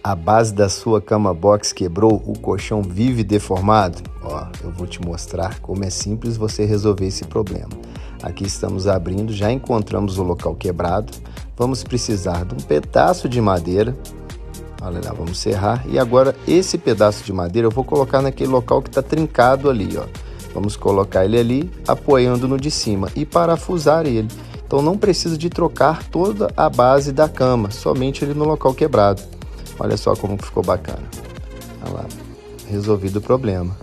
A base da sua cama box quebrou, o colchão vive deformado? Ó, eu vou te mostrar como é simples você resolver esse problema. Aqui estamos abrindo, já encontramos o local quebrado. Vamos precisar de um pedaço de madeira. Olha lá, vamos serrar. E agora esse pedaço de madeira eu vou colocar naquele local que está trincado ali, ó. Vamos colocar ele ali, apoiando no de cima e parafusar ele. Então não precisa de trocar toda a base da cama, somente ele no local quebrado. Olha só como ficou bacana. Olha lá, resolvido o problema.